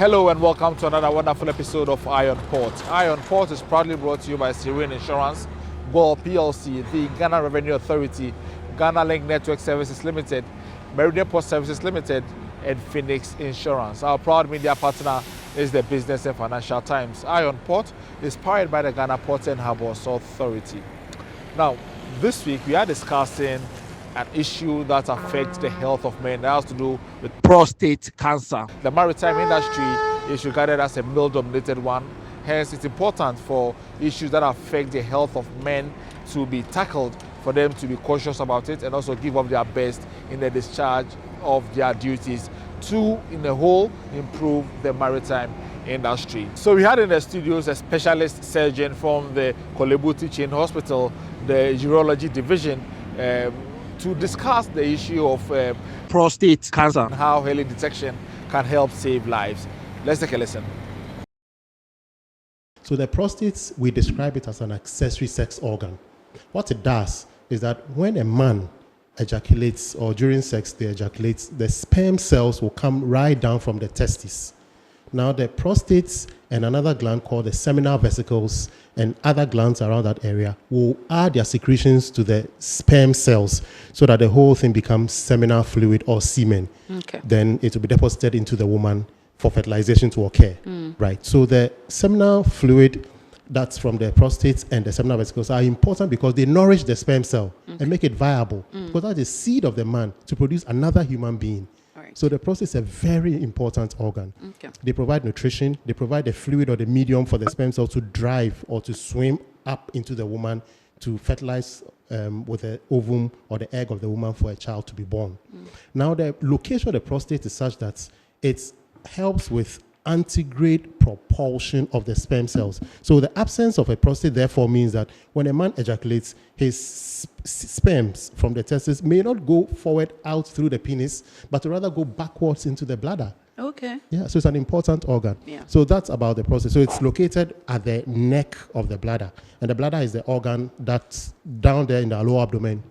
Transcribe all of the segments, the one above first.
Hello and welcome to another wonderful episode of Iron Port. Iron Port is proudly brought to you by Serene Insurance, Goal PLC, the Ghana Revenue Authority, Ghana Link Network Services Limited, Maiden Port Services Limited, and Phoenix Insurance. Our proud media partner is the Business and Financial Times. Iron Port is powered by the Ghana Ports and Harbours Authority. Now, this week we are discussing an issue that affects the health of men that has to do with prostate cancer. The maritime industry is regarded as a male-dominated one. Hence, it's important for issues that affect the health of men to be tackled, for them to be cautious about it and also give up their best in the discharge of their duties to, in the whole, improve the maritime industry. So we had in the studios a specialist surgeon from the Kolebu Teaching Hospital, the urology division, to discuss the issue of prostate cancer and how early detection can help save lives. Let's take a listen. So the prostate, we describe it as an accessory sex organ. What it does is that when a man ejaculates or during sex they ejaculate, the sperm cells will come right down from the testes. Now the prostate and another gland called the seminal vesicles and other glands around that area will add their secretions to the sperm cells so that the whole thing becomes seminal fluid or semen. Okay. Then it will be deposited into the woman for fertilization to occur. Right. So the seminal fluid that's from the prostate and the seminal vesicles are important because they nourish the sperm cell and make it viable because that's the seed of the man to produce another human being. So the prostate is a very important organ. Okay. They provide nutrition, they provide the fluid or the medium for the sperm cell to drive or to swim up into the woman to fertilize with the ovum or the egg of the woman for a child to be born. Now the location of the prostate is such that it helps with antegrade propulsion of the sperm cells. So the absence of a prostate therefore means that when a man ejaculates, his sperms from the testes may not go forward out through the penis, but rather go backwards into the bladder. Okay. Yeah, so it's an important organ. Yeah. So that's about the prostate. So it's located at the neck of the bladder. And the bladder is the organ that's down there in the lower abdomen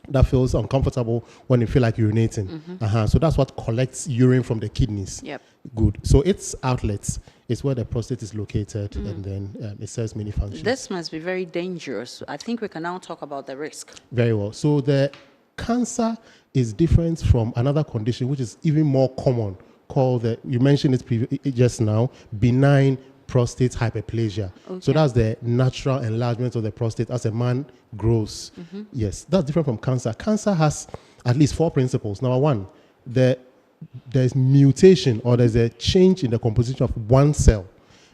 that feels uncomfortable when you feel like urinating. So that's what collects urine from the kidneys. Yep. Good. So its outlets is where the prostate is located, and then it serves many functions. This must be very dangerous. I think we can now talk about the risk. Very well. So the cancer is different from another condition which is even more common, called you mentioned it just now, benign prostate hyperplasia. Okay. So that's the natural enlargement of the prostate as a man grows. Yes, that's different from cancer. Cancer has at least 4 principles. Number one, there's mutation or there's a change in the composition of one cell.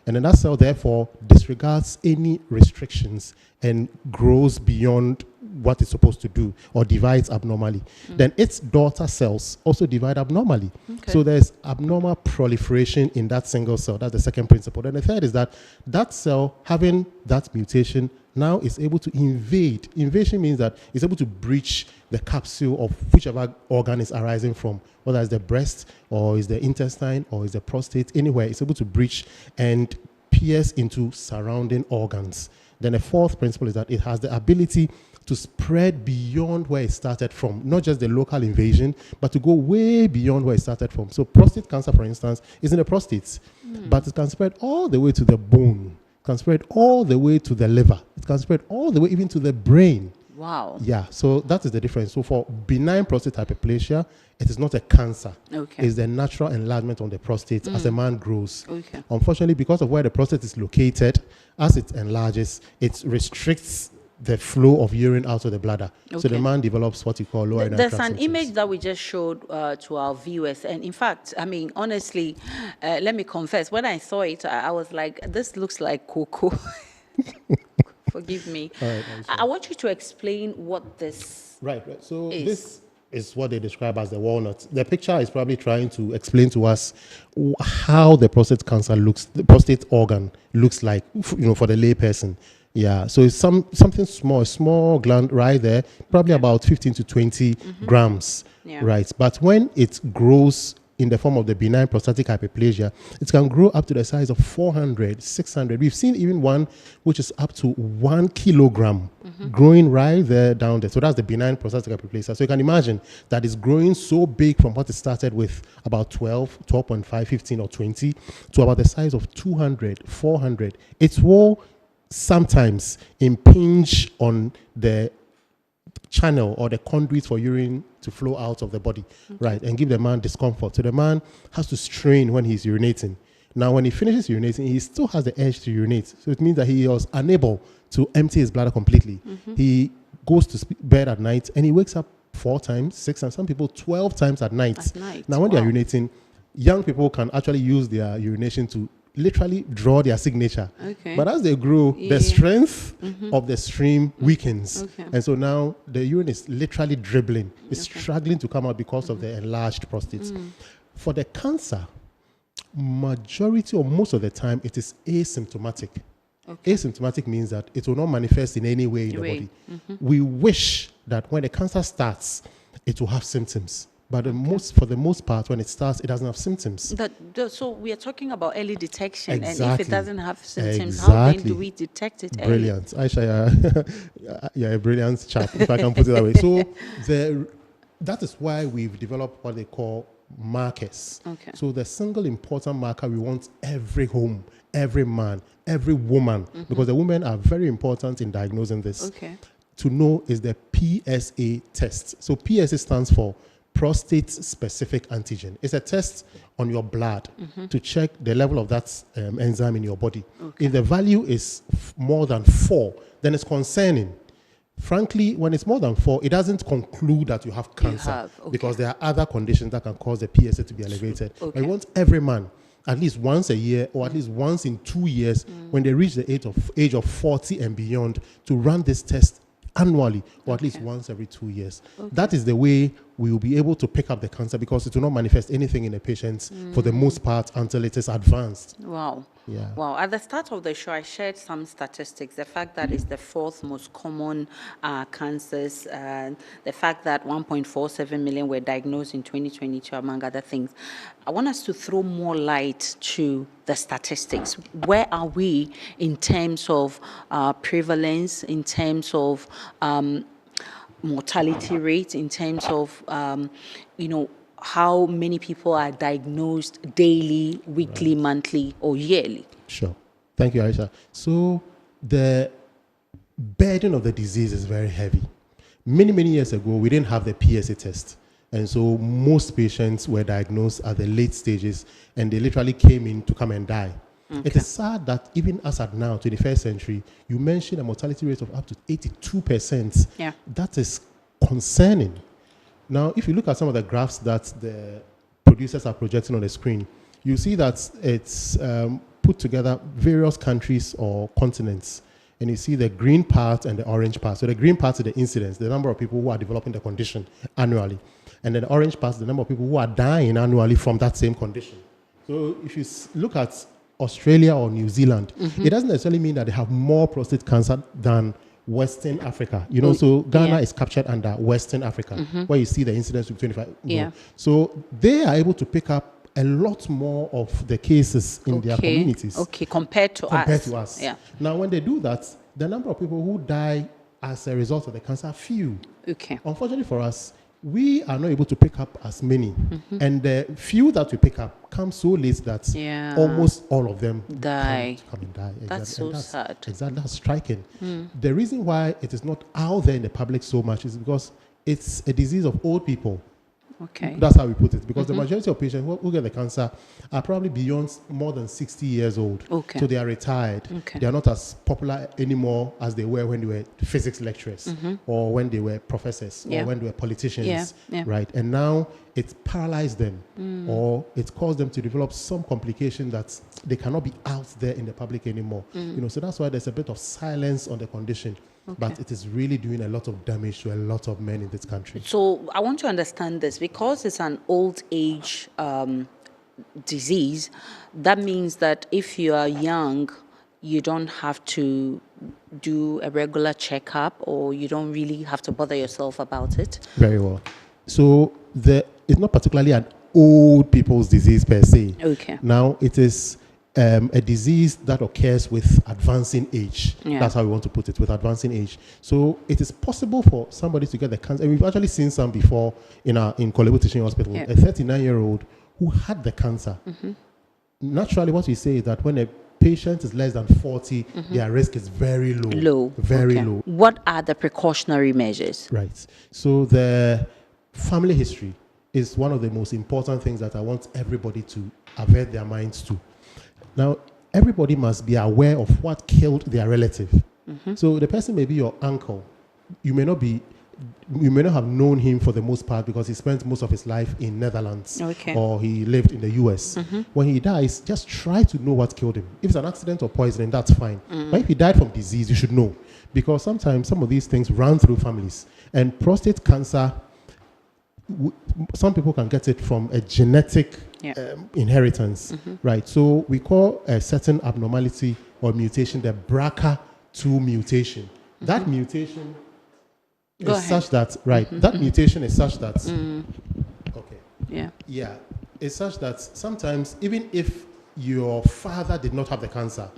And then that cell, therefore, disregards any restrictions and grows beyond what it's supposed to do or divides abnormally. Then its daughter cells also divide abnormally. Okay. So there's abnormal proliferation in that single cell. That's the second principle. Then the third is that cell having that mutation now is able to invade. Invasion means that it's able to breach the capsule of whichever organ is arising from, whether it's the breast or is the intestine or is the prostate, anywhere. It's able to breach and pierce into surrounding organs. Then the fourth principle is that it has the ability to spread beyond where it started from, not just the local invasion, but to go way beyond where it started from. So prostate cancer, for instance, is in the prostate, but it can spread all the way to the bone, it can spread all the way to the liver, it can spread all the way even to the brain. Wow. Yeah, so that is the difference. So for benign prostate hyperplasia, it is not a cancer. Okay. It's the natural enlargement of the prostate as a man grows. Okay. Unfortunately, because of where the prostate is located, as it enlarges, it restricts the flow of urine out of the bladder. Okay. So the man develops what you call lower urinary tract symptoms. There's an image that we just showed to our viewers. And in fact, I mean, honestly, let me confess, when I saw it, I was like, this looks like cocoa. Forgive me. Right, I want you to explain what this Right. So this is what they describe as the walnut. The picture is probably trying to explain to us how the prostate cancer looks, the prostate organ looks like, for the lay person. Yeah, so it's something small, a small gland right there, probably about 15 to 20 grams, right? But when it grows in the form of the benign prostatic hyperplasia, it can grow up to the size of 400, 600. We've seen even one which is up to 1 kilogram growing right there down there. So that's the benign prostatic hyperplasia. So you can imagine that it's growing so big from what it started with about 12, 12.5, 15 or 20 to about the size of 200, 400. It will sometimes impinge on the channel or the conduit for urine to flow out of the body, right, and give the man discomfort. So the man has to strain when he's urinating. Now, when he finishes urinating, he still has the urge to urinate. So it means that he was unable to empty his bladder completely. He goes to bed at night and he wakes up 4 times, 6 times, some people 12 times at night. Now, when they are urinating, young people can actually use their urination to literally draw their signature. But as they grow, the strength of the stream weakens. And so now the urine is literally dribbling. It's struggling to come out because of the enlarged prostate. For the cancer, majority or most of the time, it is asymptomatic. Asymptomatic means that it will not manifest in any way in the body. We wish that when the cancer starts, it will have symptoms. But for the most part, when it starts, it doesn't have symptoms. So we are talking about early detection, and if it doesn't have symptoms, how then do we detect it early? Brilliant. Aisha, you're a brilliant chap, if I can put it that way. So that is why we've developed what they call markers. So the single important marker we want every home, every man, every woman, because the women are very important in diagnosing this, to know is the PSA test. So PSA stands for prostate-specific antigen. It's a test on your blood to check the level of that enzyme in your body. If the value is more than 4, then it's concerning. Frankly, when it's more than 4, it doesn't conclude that you have cancer, because there are other conditions that can cause the PSA to be elevated. But we want every man, at least once a year or at least once in 2 years, when they reach the age of 40 and beyond, to run this test annually or at least once every 2 years. That is the way we will be able to pick up the cancer, because it will not manifest anything in the patients for the most part until it is advanced. Wow. Yeah. Wow. At the start of the show, I shared some statistics. The fact that it's the 4th most common cancers, the fact that 1.47 million were diagnosed in 2022, among other things. I want us to throw more light to the statistics. Where are we in terms of prevalence, in terms of mortality rate, in terms of, how many people are diagnosed daily, weekly, monthly, or yearly? Sure. Thank you, Aisha. So the burden of the disease is very heavy. Many, many years ago, we didn't have the PSA test. And so most patients were diagnosed at the late stages, and they literally came in to come and die. It is sad that even as at now, 21st century, you mentioned a mortality rate of up to 82%. That is concerning. Now, if you look at some of the graphs that the producers are projecting on the screen, you see that it's put together various countries or continents. And you see the green part and the orange part. So the green part is the incidence, the number of people who are developing the condition annually. And then the orange part is the number of people who are dying annually from that same condition. So if you look at Australia or New Zealand, it doesn't necessarily mean that they have more prostate cancer than Western Africa. So Ghana is captured under Western Africa, where you see the incidence of 25. So they are able to pick up a lot more of the cases in their communities. Compared to us. Now, when they do that, the number of people who die as a result of the cancer are few. Unfortunately for us, we are not able to pick up as many. And the few that we pick up come so late that almost all of them come and die. That's so sad. Exactly, that's striking. The reason why it is not out there in the public so much is because it's a disease of old people. That's how we put it, because the majority of patients who get the cancer are probably beyond more than 60 years old. So they are retired. They are not as popular anymore as they were when they were physics lecturers or when they were professors or when they were politicians, right? And now it's paralyzed them or it caused them to develop some complication that they cannot be out there in the public anymore. So that's why there's a bit of silence on the condition. But it is really doing a lot of damage to a lot of men in this country. So I want to understand this. Because it's an old age disease, that means that if you are young, you don't have to do a regular checkup, or you don't really have to bother yourself about it? Very well. So it's not particularly an old people's disease per se. Okay. Now, it is a disease that occurs with advancing age. Yeah. That's how we want to put it, with advancing age. So it is possible for somebody to get the cancer. And we've actually seen some before in Kolebu Teaching Hospital. Yeah. A 39-year-old who had the cancer. Naturally, what we say is that when a patient is less than 40, their risk is very low. Low. Very Okay. low. What are the precautionary measures? Right. So the family history is one of the most important things that I want everybody to avert their minds to. Now, everybody must be aware of what killed their relative. So the person may be your uncle. You may not have known him for the most part because he spent most of his life in Netherlands, Okay. or he lived in the US. When he dies, just try to know what killed him. If it's an accident or poisoning, that's fine. But if he died from disease, you should know, because sometimes some of these things run through families. And prostate cancer, some people can get it from a genetic inheritance, right? So we call a certain abnormality or mutation the BRCA2 mutation. That mutation Go is ahead. such that, that mutation is such that, it's such that sometimes even if your father did not have the cancer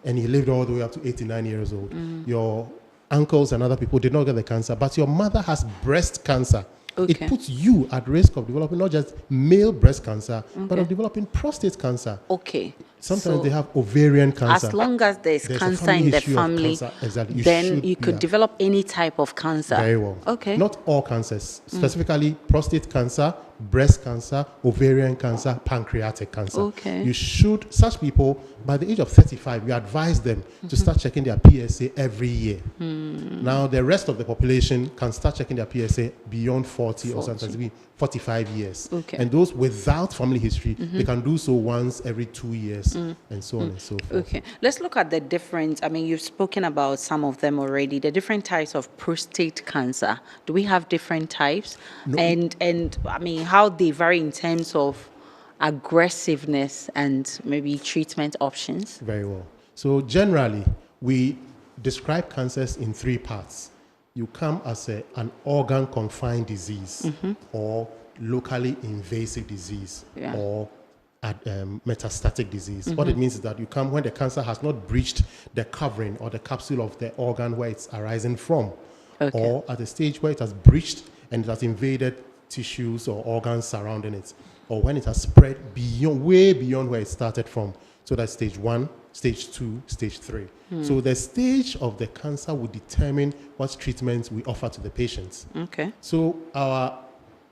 and he lived all the way up to 89 years old, your uncles and other people did not get the cancer, but your mother has breast cancer. Okay. It puts you at risk of developing not just male breast cancer, but of developing prostate cancer. Okay. Sometimes So they have ovarian cancer. as long as there's There's a cancer family in the history of family, cancer. Exactly. then you could yeah. develop any type of cancer. Very well. Okay. Not all cancers, specifically prostate cancer, breast cancer, ovarian cancer, pancreatic cancer. Okay. You should, such people, by the age of 35, we advise them to start checking their PSA every year. Now, the rest of the population can start checking their PSA beyond 40 or sometimes even 45 years. Okay. And those without family history, they can do so once every 2 years, and so on and so forth. Okay, let's look at the different, I mean, you've spoken about some of them already, the different types of prostate cancer. Do we have different types? No. And I mean, how they vary in terms of aggressiveness and maybe treatment options? Very well. So generally, we describe cancers in three parts. You come as an organ-confined disease, or locally invasive disease, Yeah. or metastatic disease. What it means is that you come when the cancer has not breached the covering or the capsule of the organ where it's arising from, Okay. or at a stage where it has breached and it has invaded tissues or organs surrounding it, or when it has spread beyond, way beyond where it started from. So that's stage 1, stage 2, stage 3. So the stage of the cancer will determine what treatments we offer to the patients. Okay. So our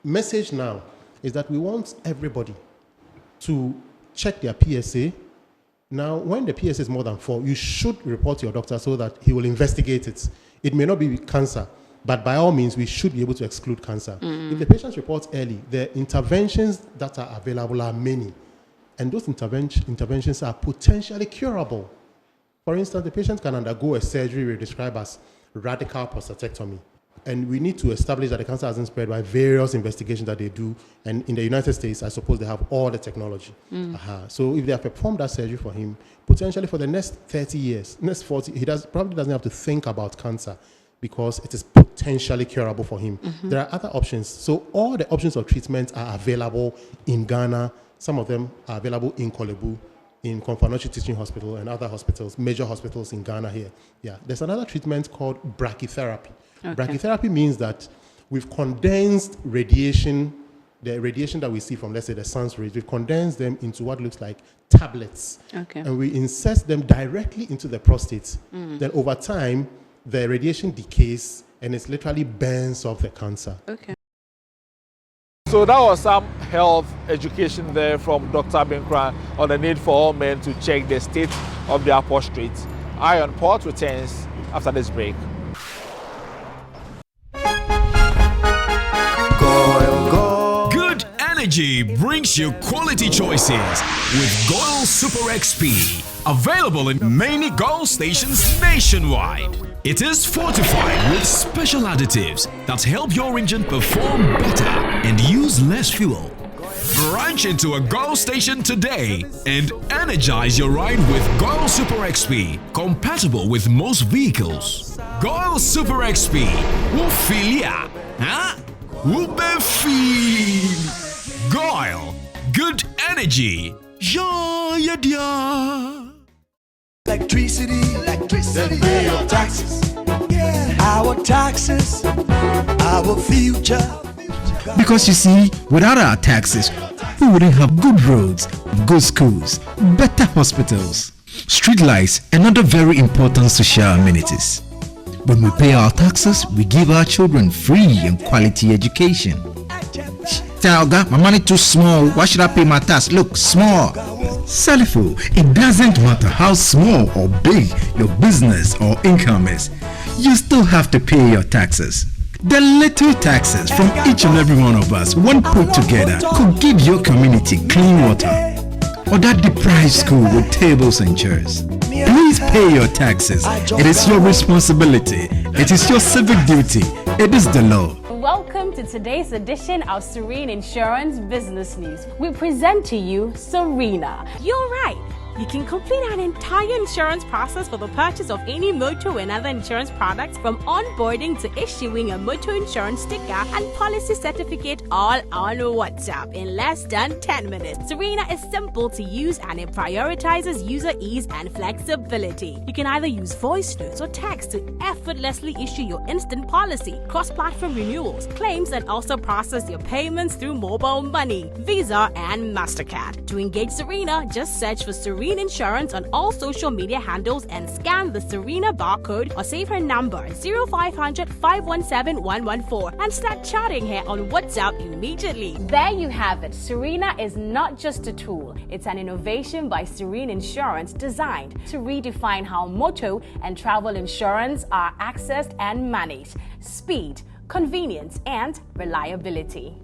message now is that we want everybody to check their PSA. Now, when the PSA is more than 4, you should report to your doctor so that he will investigate it. It may not be cancer, but by all means, we should be able to exclude cancer. If the patient reports early, the interventions that are available are many. And those interventions are potentially curable. For instance, the patient can undergo a surgery we describe as radical prostatectomy. And we need to establish that the cancer hasn't spread by various investigations that they do. And in the United States, I suppose they have all the technology. So if they have performed that surgery for him, potentially for the next 30 years, next 40, he probably doesn't have to think about cancer because it is potentially curable for him. There are other options. So all the options of treatment are available in Ghana. Some of them are available in Kolebu, in Konfanochi Teaching Hospital and other hospitals, major hospitals in Ghana here. Yeah, there's another treatment called brachytherapy. Okay. Brachytherapy means that we've condensed radiation, the radiation that we see from, let's say, the sun's rays, we've condensed them into what looks like tablets. Okay. And we insert them directly into the prostate. Then over time, the radiation decays and it literally burns off the cancer. Okay. So that was some health education there from Dr. Binkran on the need for all men to check the state of their prostate. Iron Port returns after this break. Good energy brings you quality choices with Goil Super XP. Available in many Goil stations nationwide. It is fortified with special additives that help your engine perform better and use less fuel. Branch into a Goil station today and energize your ride with Goil Super XP, compatible with most vehicles. Goil Super XP. Wufilia. Huh? Wubefi. Goil. good energy. Yeah, yeah, yeah. Electricity, pay your taxes. Yeah, our taxes, our future. Because you see, without our taxes, we wouldn't have good roads, good schools, better hospitals, streetlights, and other very important social amenities. When we pay our taxes, we give our children free and quality education. Talga, my money too small. Why should I pay my tax? Look, small. Salifo, it doesn't matter how small or big your business or income is, you still have to pay your taxes. The little taxes from each and every one of us, when put together, could give your community clean water or that deprived school with tables and chairs. Please pay your taxes. It is your responsibility. It is your civic duty. It is the law. Welcome to today's edition of Serene Insurance Business News. We present to you Serena. You're right. You can complete an entire insurance process for the purchase of any motor and other insurance products, from onboarding to issuing a motor insurance sticker and policy certificate, all on WhatsApp in less than 10 minutes. Serena is simple to use and it prioritizes user ease and flexibility. You can either use voice notes or text to effortlessly issue your instant policy, cross-platform renewals, claims, and also process your payments through mobile money, Visa, and MasterCard. To engage Serena, just search for Serena Insurance on all social media handles and scan the Serena barcode or save her number 0500 517 114 and start chatting her on WhatsApp immediately. There you have it. Serena is not just a tool, it's an innovation by Serene Insurance designed to redefine how motor and travel insurance are accessed and managed. Speed, convenience, and reliability.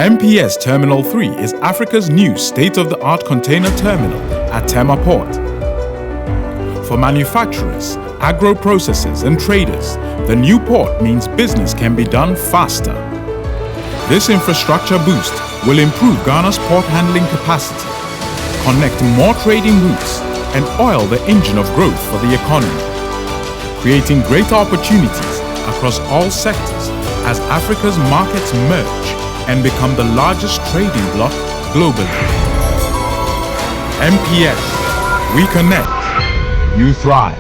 MPS Terminal 3 is Africa's new state-of-the-art container terminal at Tema Port. For manufacturers, agro-processors and traders, the new port means business can be done faster. This infrastructure boost will improve Ghana's port handling capacity, connect more trading routes, and oil the engine of growth for the economy, creating greater opportunities across all sectors as Africa's markets merge and become the largest trading bloc globally. MPS, we connect, you thrive.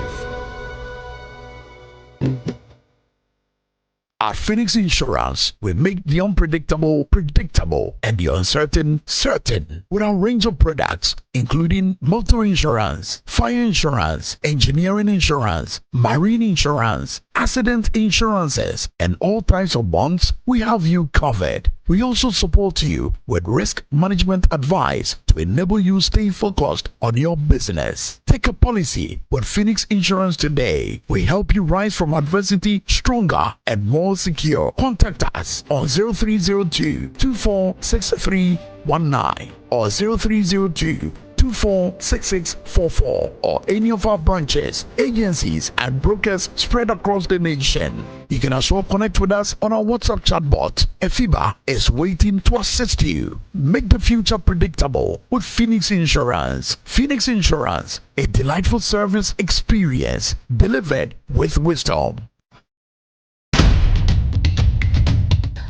At Phoenix Insurance, we make the unpredictable predictable and the uncertain certain with our range of products, including motor insurance, fire insurance, engineering insurance, marine insurance, accident insurances, and all types of bonds. We have you covered. We also support you with risk management advice to enable you stay focused on your business. Take a policy with Phoenix Insurance today. We help you rise from adversity stronger and more secure. Contact us on 0302 246319 or 0302 246644 or any of our branches, agencies, and brokers spread across the nation. You can also connect with us on our WhatsApp chatbot. Efiba is waiting to assist you. Make the future predictable with Phoenix Insurance. Phoenix Insurance, a delightful service experience delivered with wisdom.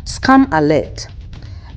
Scam alert.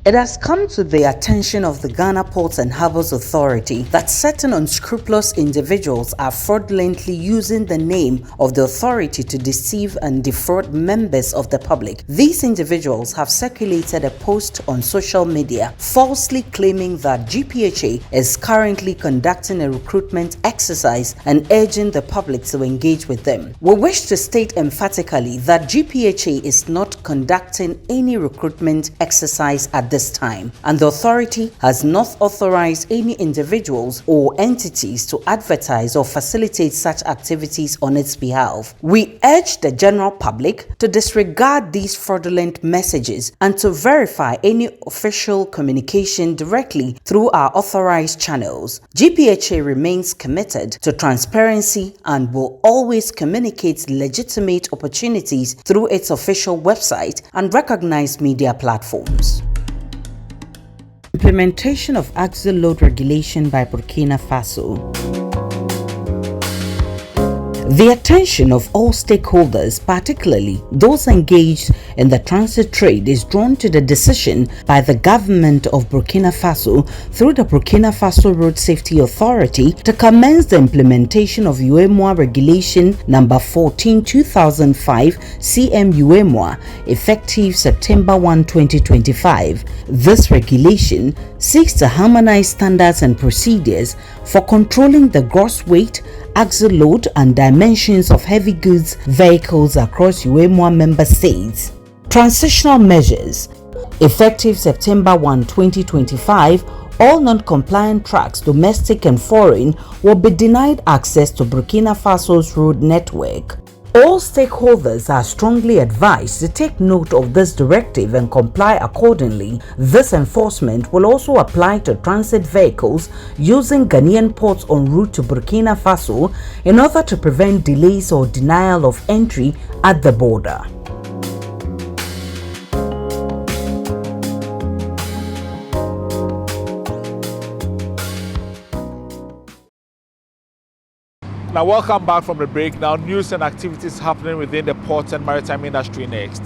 It has come to the attention of the Ghana Ports and Harbours Authority that certain unscrupulous individuals are fraudulently using the name of the authority to deceive and defraud members of the public. These individuals have circulated a post on social media falsely claiming that GPHA is currently conducting a recruitment exercise and urging the public to engage with them. We wish to state emphatically that GPHA is not conducting any recruitment exercise at at this time, and the authority has not authorized any individuals or entities to advertise or facilitate such activities on its behalf. We urge the general public to disregard these fraudulent messages and to verify any official communication directly through our authorized channels. GPHA remains committed to transparency and will always communicate legitimate opportunities through its official website and recognized media platforms. Implementation of axle load regulation by Burkina Faso. The attention of all stakeholders, particularly those engaged in the transit trade, is drawn to the decision by the government of Burkina Faso through the Burkina Faso Road Safety Authority to commence the implementation of UEMOA Regulation number 14/2005 CM UEMOA effective September 1, 2025. This regulation seeks to harmonize standards and procedures for controlling the gross weight, axle load and dimensions of heavy goods vehicles across UEMOA member states. Transitional measures. Effective September 1, 2025, all non-compliant trucks, domestic and foreign, will be denied access to Burkina Faso's road network. All stakeholders are strongly advised to take note of this directive and comply accordingly. This enforcement will also apply to transit vehicles using Ghanaian ports en route to Burkina Faso in order to prevent delays or denial of entry at the border. Now, welcome back from the break. Now, news and activities happening within the port and maritime industry next.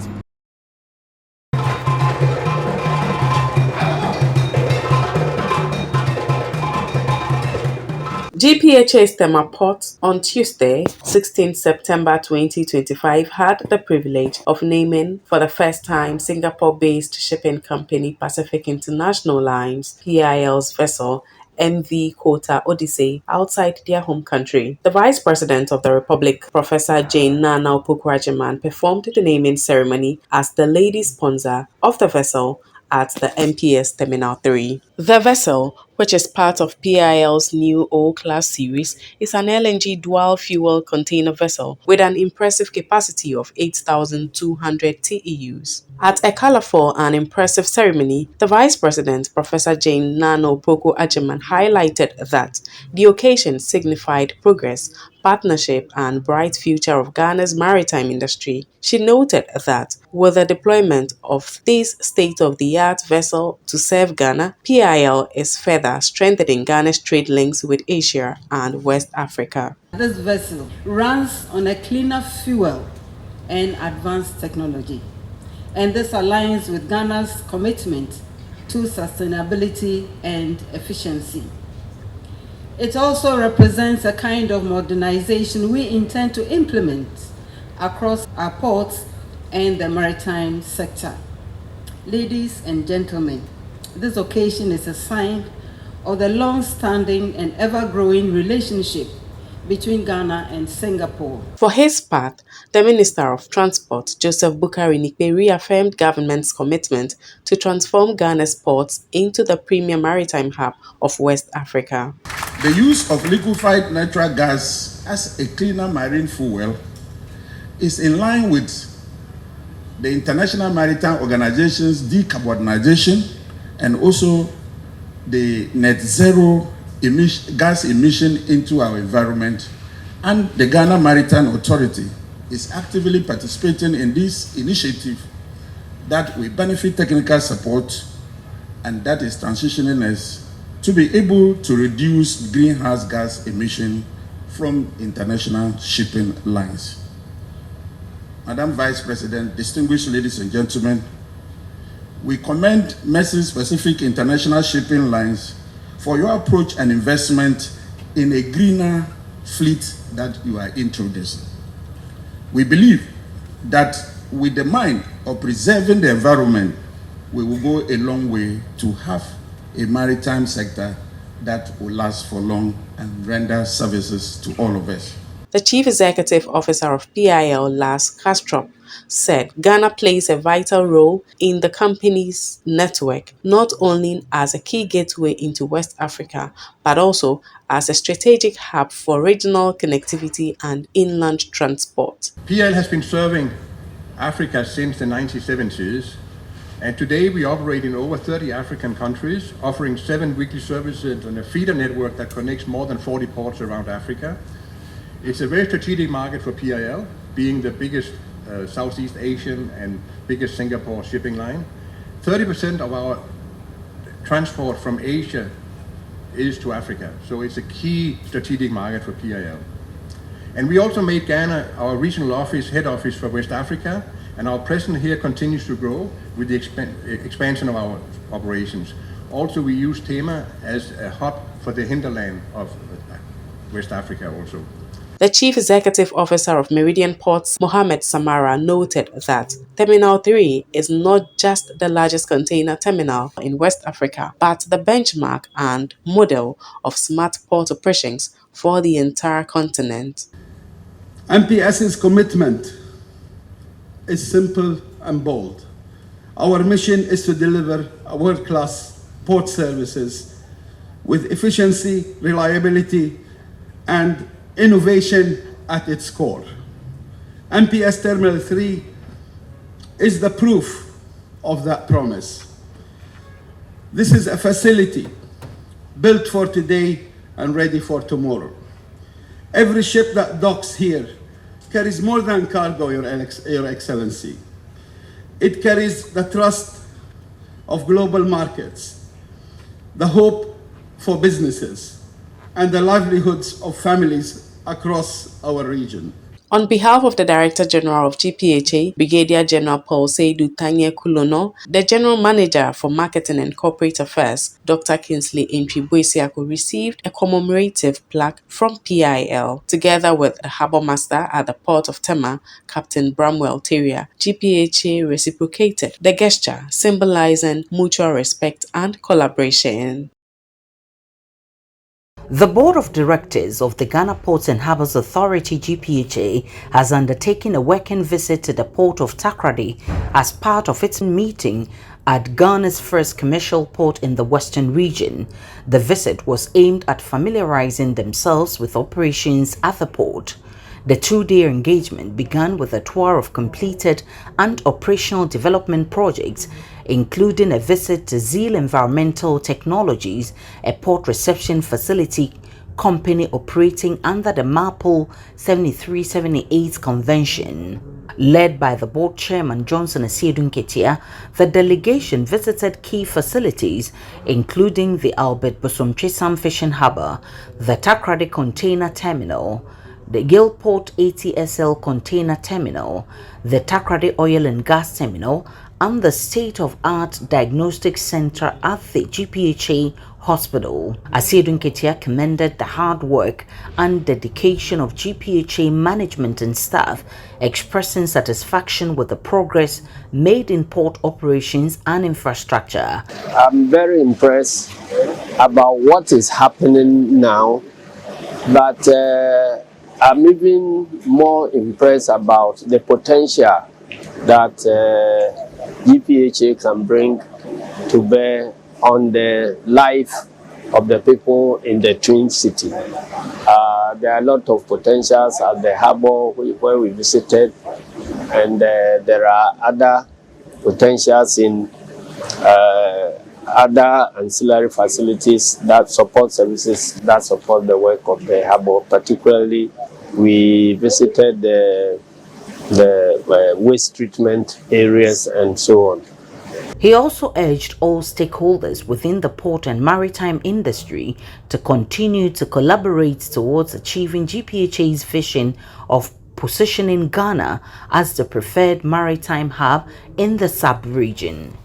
GPHA's Tema Port on Tuesday, 16 September 2025, had the privilege of naming for the first time Singapore-based shipping company Pacific International Lines (PIL's) vessel MV KOTA Odyssey outside their home country. The Vice President of the Republic, Professor Jane Nana Opoku-Agyeman, performed the naming ceremony as the lady sponsor of the vessel at the MPS Terminal 3. The vessel, which is part of PIL's new O-Class series, is an LNG dual-fuel container vessel with an impressive capacity of 8,200 TEUs. At a colorful and impressive ceremony, the Vice President, Professor Jane Nana Opoku-Agyeman, highlighted that the occasion signified progress, partnership and bright future of Ghana's maritime industry. She noted that with the deployment of this state-of-the-art vessel to serve Ghana, PIL is further strengthening Ghana's trade links with Asia and West Africa. This vessel runs on a cleaner fuel and advanced technology, and this aligns with Ghana's commitment to sustainability and efficiency. It also represents a kind of modernization we intend to implement across our ports and the maritime sector. Ladies and gentlemen, this occasion is a sign of the long-standing and ever-growing relationship between Ghana and Singapore. For his part, the Minister of Transport, Joseph Boukary-Nikbé, reaffirmed government's commitment to transform Ghana's ports into the premier maritime hub of West Africa. The use of liquefied natural gas as a cleaner marine fuel is in line with the International Maritime Organization's decarbonization and also the net zero gas emission into our environment, and the Ghana Maritime Authority is actively participating in this initiative that will benefit technical support and that is transitioning us to be able to reduce greenhouse gas emission from international shipping lines. Madam Vice President, distinguished ladies and gentlemen, we commend Mrs. Pacific International Shipping Lines for your approach and investment in a greener fleet that you are introducing. We believe that with the mind of preserving the environment, we will go a long way to have a maritime sector that will last for long and render services to all of us. The Chief Executive Officer of PIL, Lars Kastrup, said Ghana plays a vital role in the company's network, not only as a key gateway into West Africa, but also as a strategic hub for regional connectivity and inland transport. PIL has been serving Africa since the 1970s, and today we operate in over 30 African countries, offering 7 weekly services on a feeder network that connects more than 40 ports around Africa. It's a very strategic market for PIL, being the biggest Southeast Asian and biggest Singapore shipping line. 30% of our transport from Asia is to Africa, so it's a key strategic market for PIL. And we also made Ghana our regional office, head office for West Africa, and our presence here continues to grow with the expansion of our operations. Also, we use Tema as a hub for the hinterland of West Africa also. The Chief Executive Officer of Meridian Ports, Mohamed Samara, noted that Terminal 3 is not just the largest container terminal in West Africa, but the benchmark and model of smart port operations for the entire continent. MPS's commitment is simple and bold. Our mission is to deliver world-class port services with efficiency, reliability, and innovation at its core. MPS Terminal 3 is the proof of that promise. This is a facility built for today and ready for tomorrow. Every ship that docks here carries more than cargo, Your Excellency. It carries the trust of global markets, the hope for businesses, and the livelihoods of families across our region. On behalf of the Director General of GPHA, Brigadier General Paul Seydou Tanye Kulono, the General Manager for Marketing and Corporate Affairs, Dr. Kingsley Intwi-Boesiako, received a commemorative plaque from PIL, together with a harbour master at the port of Tema, Captain Bramwell Terrier. GPHA reciprocated the gesture, symbolizing mutual respect and collaboration. The Board of Directors of the Ghana Ports and Harbours Authority-GPHA has undertaken a working visit to the port of Takoradi as part of its meeting at Ghana's first commercial port in the Western region. The visit was aimed at familiarizing themselves with operations at the port. The two-day engagement began with a tour of completed and operational development projects, including a visit to Zeal Environmental Technologies, a port reception facility company operating under the MARPOL 7378 Convention. Led by the board chairman Johnson Asiedu Nketia, the delegation visited key facilities, including the Albert Bosomtwe Fishing Harbour, the Takoradi Container Terminal, the Gilport ATSL Container Terminal, the Takoradi Oil and Gas Terminal, and the state-of-art diagnostic center at the GPHA Hospital. Asiedu Nketia commended the hard work and dedication of GPHA management and staff, expressing satisfaction with the progress made in port operations and infrastructure. I'm very impressed about what is happening now, but I'm even more impressed about the potential that GPHA can bring to bear on the life of the people in the Twin City. There are a lot of potentials at the harbour where we visited, and there are other potentials in other ancillary facilities that support services that support the work of the harbour. Particularly, we visited the waste treatment areas and so on. He also urged all stakeholders within the port and maritime industry to continue to collaborate towards achieving GPHA's vision of positioning Ghana as the preferred maritime hub in the sub-region.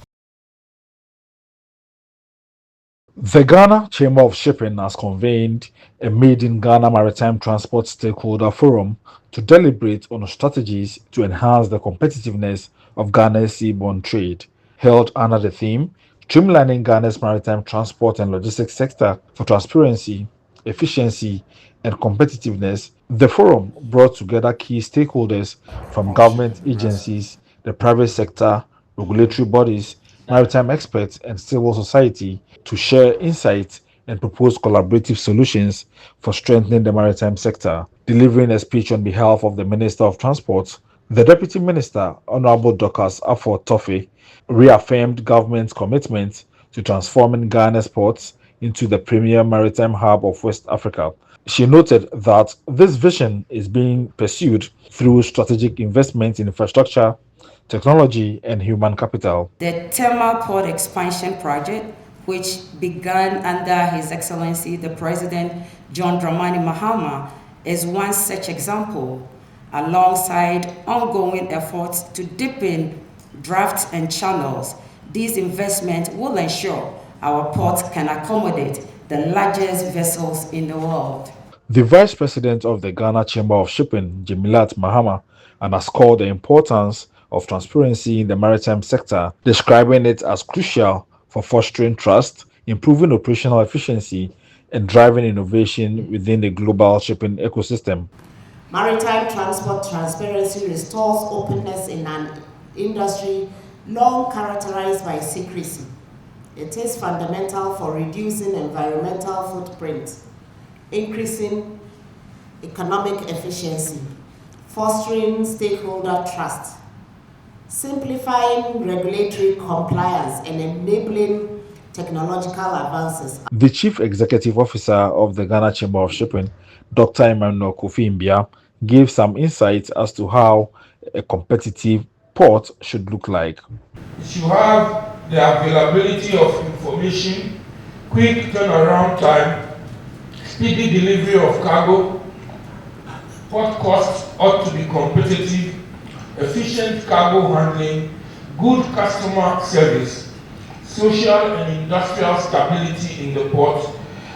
The Ghana Chamber of Shipping has convened a Maiden Ghana Maritime Transport Stakeholder Forum to deliberate on strategies to enhance the competitiveness of Ghana's seaborne trade, held under the theme Streamlining Ghana's Maritime Transport and Logistics Sector for Transparency, Efficiency, and Competitiveness The forum brought together key stakeholders from government agencies, the private sector, regulatory bodies, maritime experts, and civil society to share insights and propose collaborative solutions for strengthening the maritime sector. Delivering a speech on behalf of the Minister of Transport, the Deputy Minister, Honorable Dorcas Afo-Toffee, reaffirmed government's commitment to transforming Ghana's ports into the premier maritime hub of West Africa. She noted that this vision is being pursued through strategic investment in infrastructure, technology, and human capital. The Tema port expansion project, which began under His Excellency the President John Dramani Mahama, is one such example, alongside ongoing efforts to deepen drafts and channels. These investments will ensure our ports can accommodate the largest vessels in the world. The Vice President of the Ghana Chamber of Shipping, Jemilat Mahama, underscored the importance of transparency in the maritime sector, describing it as crucial for fostering trust, improving operational efficiency, and driving innovation within the global shipping ecosystem. Maritime transport transparency restores openness in an industry long characterized by secrecy. It is fundamental for reducing environmental footprint, increasing economic efficiency, fostering stakeholder trust, simplifying regulatory compliance, and enabling technological advances. The Chief Executive Officer of the Ghana Chamber of Shipping, Dr. Emmanuel Kofi Mbia, gave some insights as to how a competitive port should look like. It should have the availability of information, quick turnaround time, speedy delivery of cargo, port costs ought to be competitive, efficient cargo handling, good customer service, social and industrial stability in the port,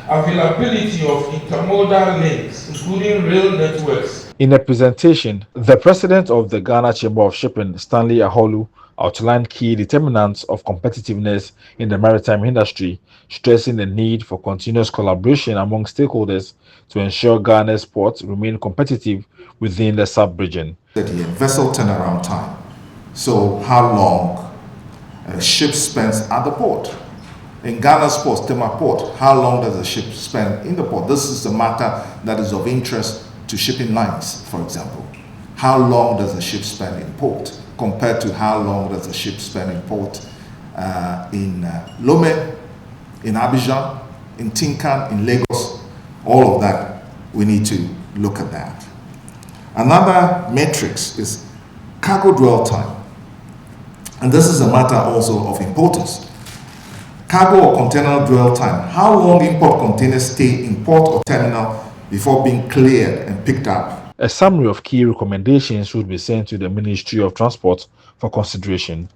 availability of intermodal links, including rail networks. In a presentation, the President of the Ghana Chamber of Shipping, Stanley Aholu, outlined key determinants of competitiveness in the maritime industry, stressing the need for continuous collaboration among stakeholders to ensure Ghana's ports remain competitive within the sub-region. The vessel turnaround time. So how long a ship spends at the port. In Ghana's port, Tema port, how long does a ship spend in the port? This is a matter that is of interest to shipping lines, for example. How long does a ship spend in port compared to how long does a ship spend in port in Lomé, in Abidjan, in Tinkan, in Lagos? All of that, we need to look at that. Another matrix is cargo dwell time. And this is a matter also of importance. Cargo or container dwell time. How long import containers stay in port or terminal before being cleared and picked up? A summary of key recommendations should be sent to the Ministry of Transport for consideration.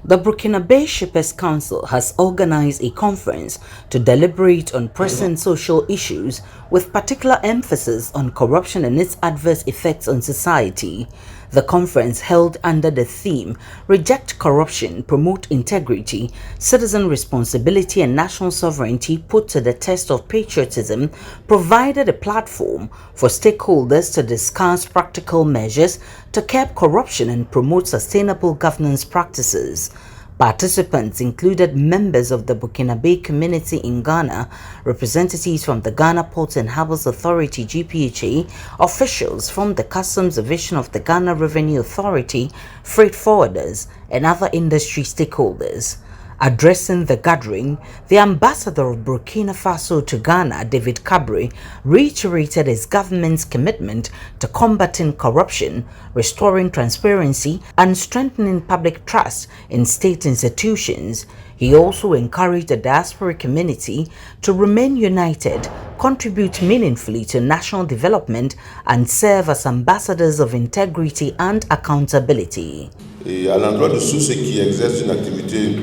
The Burkina Shippers Council has organized a conference to deliberate on pressing social issues with particular emphasis on corruption and its adverse effects on society. The conference, held under the theme Reject Corruption, Promote Integrity, Citizen Responsibility and National Sovereignty Put to the Test of Patriotism, provided a platform for stakeholders to discuss practical measures to curb corruption and promote sustainable governance practices. Participants included members of the Burkina community in Ghana, representatives from the Ghana Ports and Harbours Authority-GPHA, officials from the Customs Division of the Ghana Revenue Authority, freight forwarders, and other industry stakeholders. Addressing the gathering, the ambassador of Burkina Faso to Ghana, David Cabre, reiterated his government's commitment to combating corruption, restoring transparency, and strengthening public trust in state institutions. He also encouraged the diaspora community to remain united, contribute meaningfully to national development, and serve as ambassadors of integrity and accountability. Et à l'endroit de tous ceux qui exercent une activité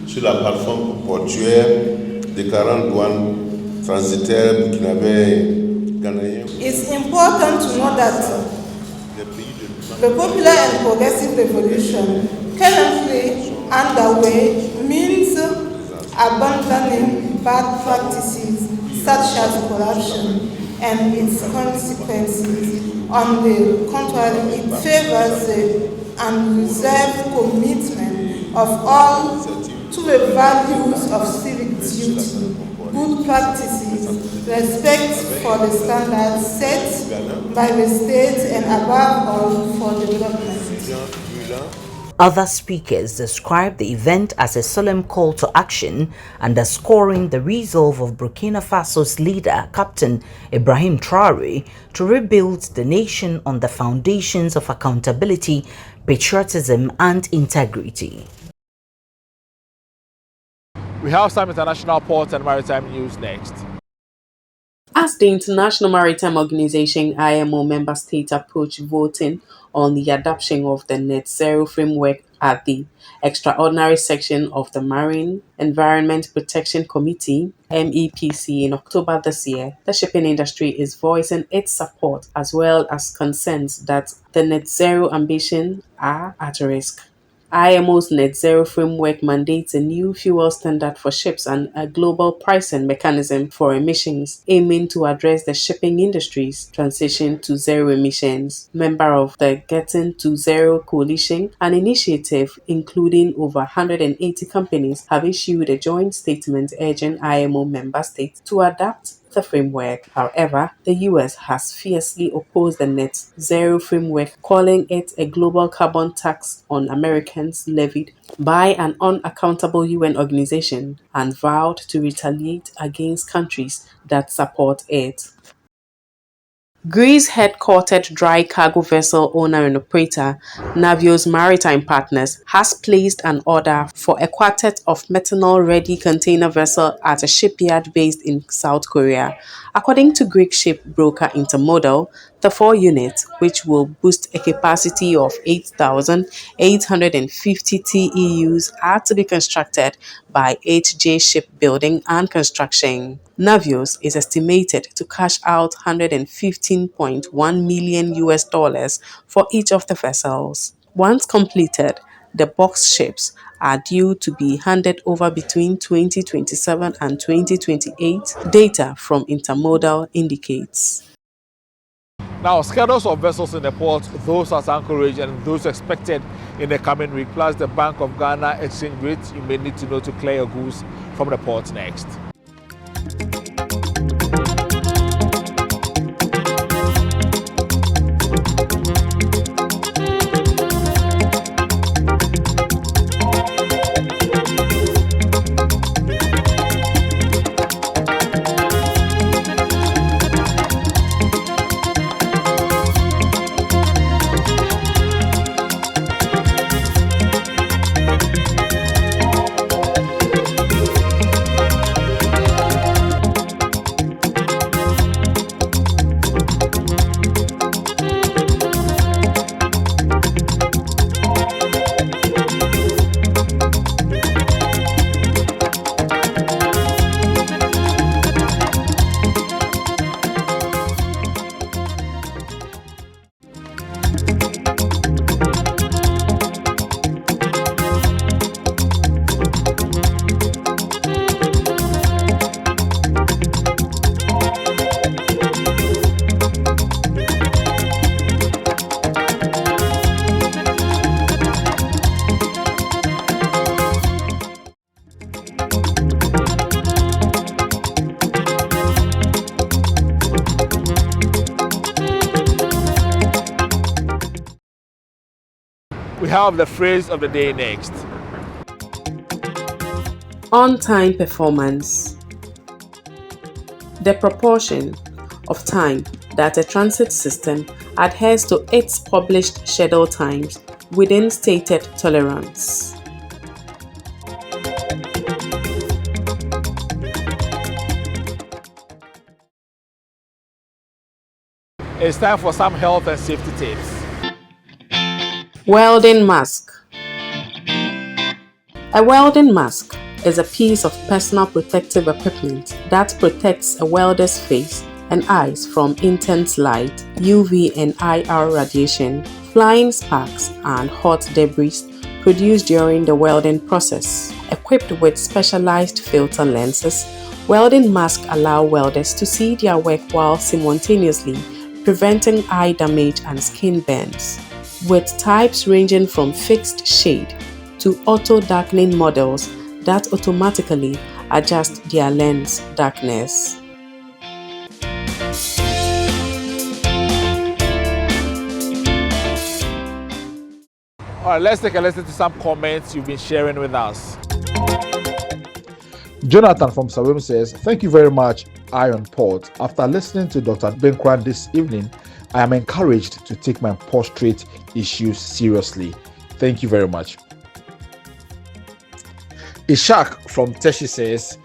sur la plateforme portuaire des 40 douanes transitaires burkinabés ghanéens. It's important to know that the popular and progressive revolution currently underway means abandoning bad practices such as corruption and its consequences. On the contrary, it favors the unreserved commitment of all to the values of civic duty, good practices, respect for the standards set by the state, and above all, for development. Other speakers described the event as a solemn call to action, underscoring the resolve of Burkina Faso's leader, Captain Ibrahim Traoré, to rebuild the nation on the foundations of accountability, patriotism, and integrity. We have some international port and maritime news next. As the International Maritime Organization (IMO) member states approach voting on the adoption of the Net Zero framework at the extraordinary session of the Marine Environment Protection Committee (MEPC) in October this year, the shipping industry is voicing its support as well as concerns that the net zero ambitions are at risk. IMO's Net Zero framework mandates a new fuel standard for ships and a global pricing mechanism for emissions, aiming to address the shipping industry's transition to zero emissions. Member of the Getting to Zero Coalition, an initiative including over 180 companies, have issued a joint statement urging IMO member states to adapt the framework. However, the US has fiercely opposed the Net Zero framework, calling it a global carbon tax on Americans levied by an unaccountable UN organization, and vowed to retaliate against countries that support it. Greece-headquartered dry cargo vessel owner and operator Navios Maritime Partners has placed an order for a quartet of methanol-ready container vessels at a shipyard based in South Korea. According to Greek ship broker Intermodal, the 4 units, which will boost a capacity of 8,850 TEUs, are to be constructed by HJ Shipbuilding and Construction. Navios is estimated to cash out $115.1 million for each of the vessels. Once completed, the box ships are due to be handed over between 2027 and 2028, data from Intermodal indicates. Now, schedules of vessels in the port, those at anchorage and those expected in the coming week, plus the Bank of Ghana exchange rate you may need to know to clear your goods from the port next. We have the phrase of the day next. On-time performance. The proportion of time that a transit system adheres to its published schedule times within stated tolerance. It's time for some health and safety tips. Welding mask. A welding mask is a piece of personal protective equipment that protects a welder's face and eyes from intense light, UV and IR radiation, flying sparks, and hot debris produced during the welding process. Equipped with specialized filter lenses, Welding masks allow welders to see their work while simultaneously preventing eye damage and skin burns, with types ranging from fixed shade to auto-darkening models that automatically adjust their lens darkness. All right, let's take a listen to some comments you've been sharing with us. Jonathan from Sawim says, thank you very much, Iron Port. After listening to Dr. Benkwan this evening, I am encouraged to take my prostate issues seriously. Thank you very much. Ishak from Teshi says,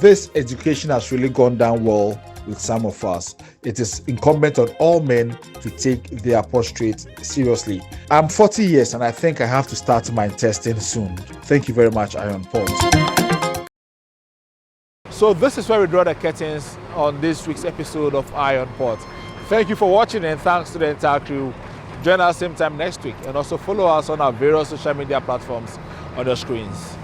this education has really gone down well with some of us. It is incumbent on all men to take their prostate seriously. I'm 40 years and I think I have to start my testing soon. Thank you very much, Iron Port. So this is where we draw the curtains on this week's episode of Iron Port. Thank you for watching and thanks to the entire crew. Join us same time next week and also follow us on our various social media platforms on your screens.